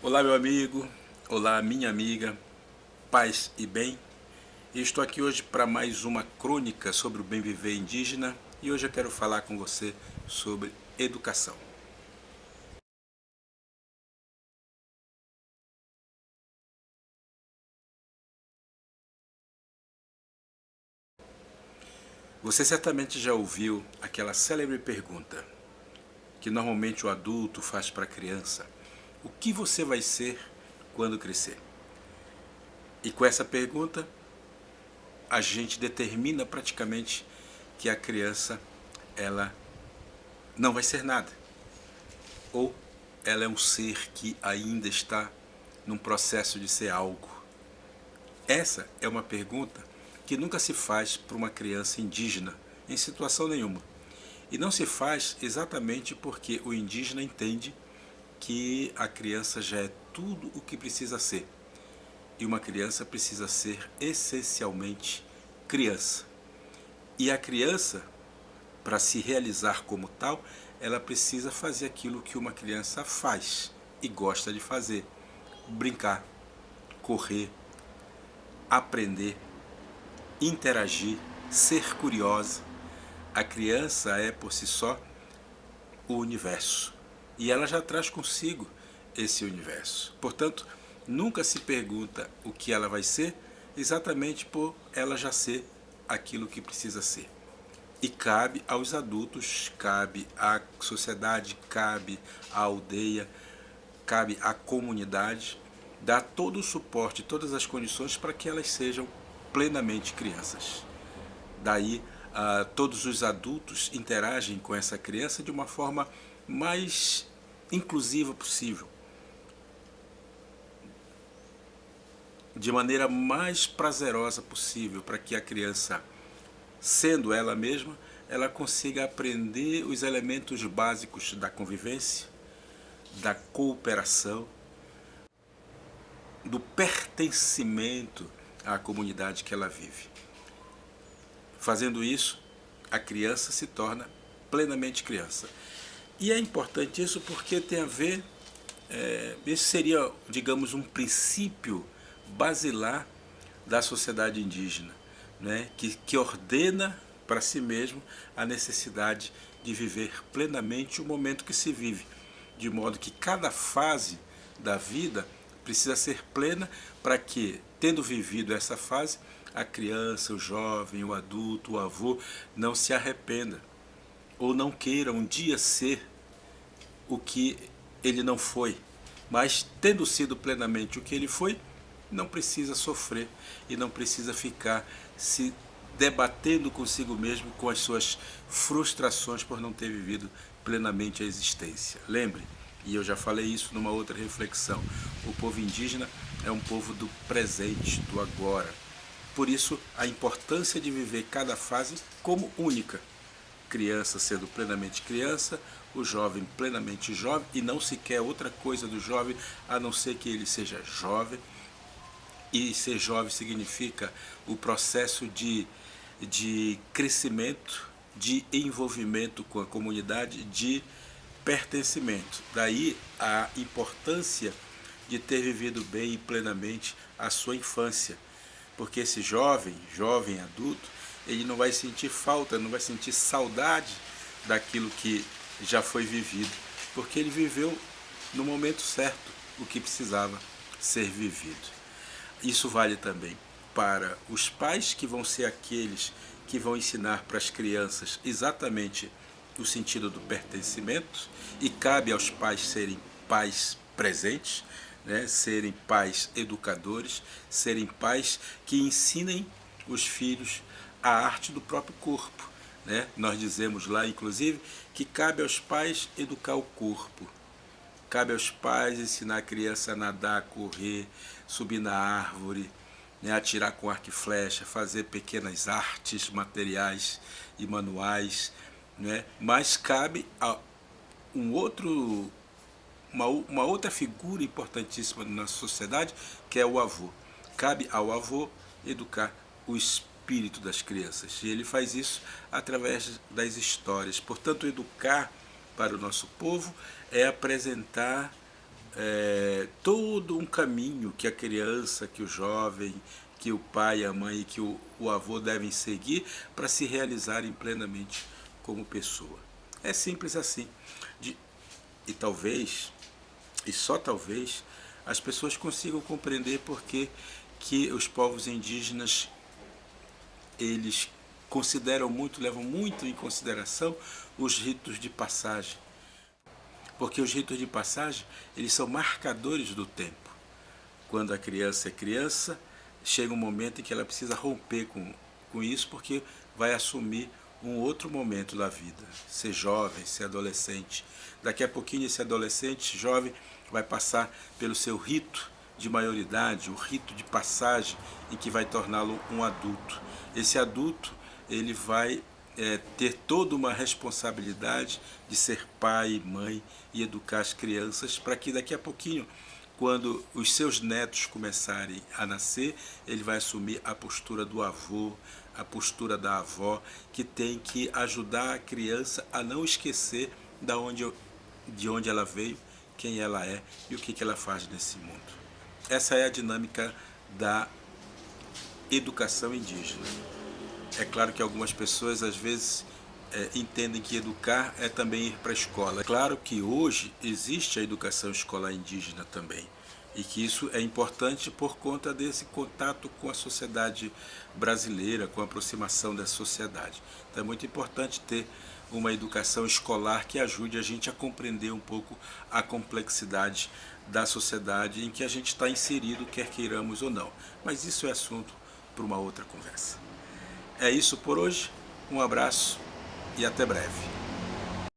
Olá, meu amigo, olá, minha amiga, paz e bem. Eu estou aqui hoje para mais uma crônica sobre o bem viver indígena e hoje eu quero falar com você sobre educação. Você certamente já ouviu aquela célebre pergunta que normalmente o adulto faz para a criança: o que você vai ser quando crescer? E com essa pergunta, a gente determina praticamente que a criança ela não vai ser nada. Ou ela é um ser que ainda está num processo de ser algo? Essa é uma pergunta que nunca se faz para uma criança indígena, em situação nenhuma. E não se faz exatamente porque o indígena entende que a criança já é tudo o que precisa ser. E uma criança precisa ser essencialmente criança. E a criança, para se realizar como tal, ela precisa fazer aquilo que uma criança faz e gosta de fazer: brincar, correr, aprender, interagir, ser curiosa. A criança é por si só o universo e ela já traz consigo esse universo. Portanto, nunca se pergunta o que ela vai ser, exatamente por ela já ser aquilo que precisa ser. E cabe aos adultos, cabe à sociedade, cabe à aldeia, cabe à comunidade dar todo o suporte, todas as condições para que elas sejam plenamente crianças. Daí, todos os adultos interagem com essa criança de uma forma mais inclusiva possível, de maneira mais prazerosa possível, para que a criança, sendo ela mesma, ela consiga aprender os elementos básicos da convivência, da cooperação, do pertencimento à comunidade que ela vive. Fazendo isso, a criança se torna plenamente criança. E é importante isso porque tem a ver, esse seria, digamos, um princípio basilar da sociedade indígena, né? que ordena para si mesmo a necessidade de viver plenamente o momento que se vive, de modo que cada fase da vida precisa ser plena para que, tendo vivido essa fase, a criança, o jovem, o adulto, o avô não se arrependa ou não queira um dia ser o que ele não foi, mas tendo sido plenamente o que ele foi, não precisa sofrer e não precisa ficar se debatendo consigo mesmo com as suas frustrações por não ter vivido plenamente a existência. Lembre, e eu já falei isso numa outra reflexão, o povo indígena é um povo do presente, do agora. Por isso, a importância de viver cada fase como única. Criança sendo plenamente criança, o jovem plenamente jovem, e não se quer outra coisa do jovem a não ser que ele seja jovem. E ser jovem significa o processo de crescimento, de envolvimento com a comunidade, de pertencimento. Daí a importância de ter vivido bem e plenamente a sua infância. Porque esse jovem adulto, ele não vai sentir falta, não vai sentir saudade daquilo que já foi vivido, porque ele viveu no momento certo o que precisava ser vivido. Isso vale também para os pais, que vão ser aqueles que vão ensinar para as crianças exatamente o sentido do pertencimento, e cabe aos pais serem pais presentes, né? Serem pais educadores, serem pais que ensinem os filhos a arte do próprio corpo. Né? Nós dizemos lá, inclusive, que cabe aos pais educar o corpo. Cabe aos pais ensinar a criança a nadar, a correr, subir na árvore, né, atirar com arco e flecha, fazer pequenas artes materiais e manuais. Né? Mas cabe a um outro, uma outra figura importantíssima na nossa sociedade, que é o avô. Cabe ao avô educar o espírito das crianças. E ele faz isso através das histórias. Portanto, educar para o nosso povo é apresentar todo um caminho que a criança, que o jovem, que o pai, a mãe e que o avô devem seguir para se realizarem plenamente como pessoa. É simples assim. De, e talvez, e só talvez, as pessoas consigam compreender porque que os povos indígenas, eles consideram muito, levam muito em consideração os ritos de passagem. Porque os ritos de passagem, eles são marcadores do tempo. Quando a criança é criança, chega um momento em que ela precisa romper com isso, porque vai assumir um outro momento da vida, ser jovem, ser adolescente. Daqui a pouquinho esse adolescente, jovem, vai passar pelo seu rito de maioridade, o rito de passagem em que vai torná-lo um adulto. Esse adulto, ele vai ter toda uma responsabilidade de ser pai, mãe e educar as crianças para que daqui a pouquinho, quando os seus netos começarem a nascer, ele vai assumir a postura do avô, a postura da avó, que tem que ajudar a criança a não esquecer de onde ela veio, quem ela é e o que ela faz nesse mundo. Essa é a dinâmica da educação indígena. É claro que algumas pessoas às vezes entendem que educar é também ir para a escola. É claro que hoje existe a educação escolar indígena também, e que isso é importante por conta desse contato com a sociedade brasileira, com a aproximação da sociedade. Então é muito importante ter uma educação escolar que ajude a gente a compreender um pouco a complexidade da sociedade em que a gente está inserido, quer queiramos ou não. Mas isso é assunto para uma outra conversa. É isso por hoje, um abraço e até breve.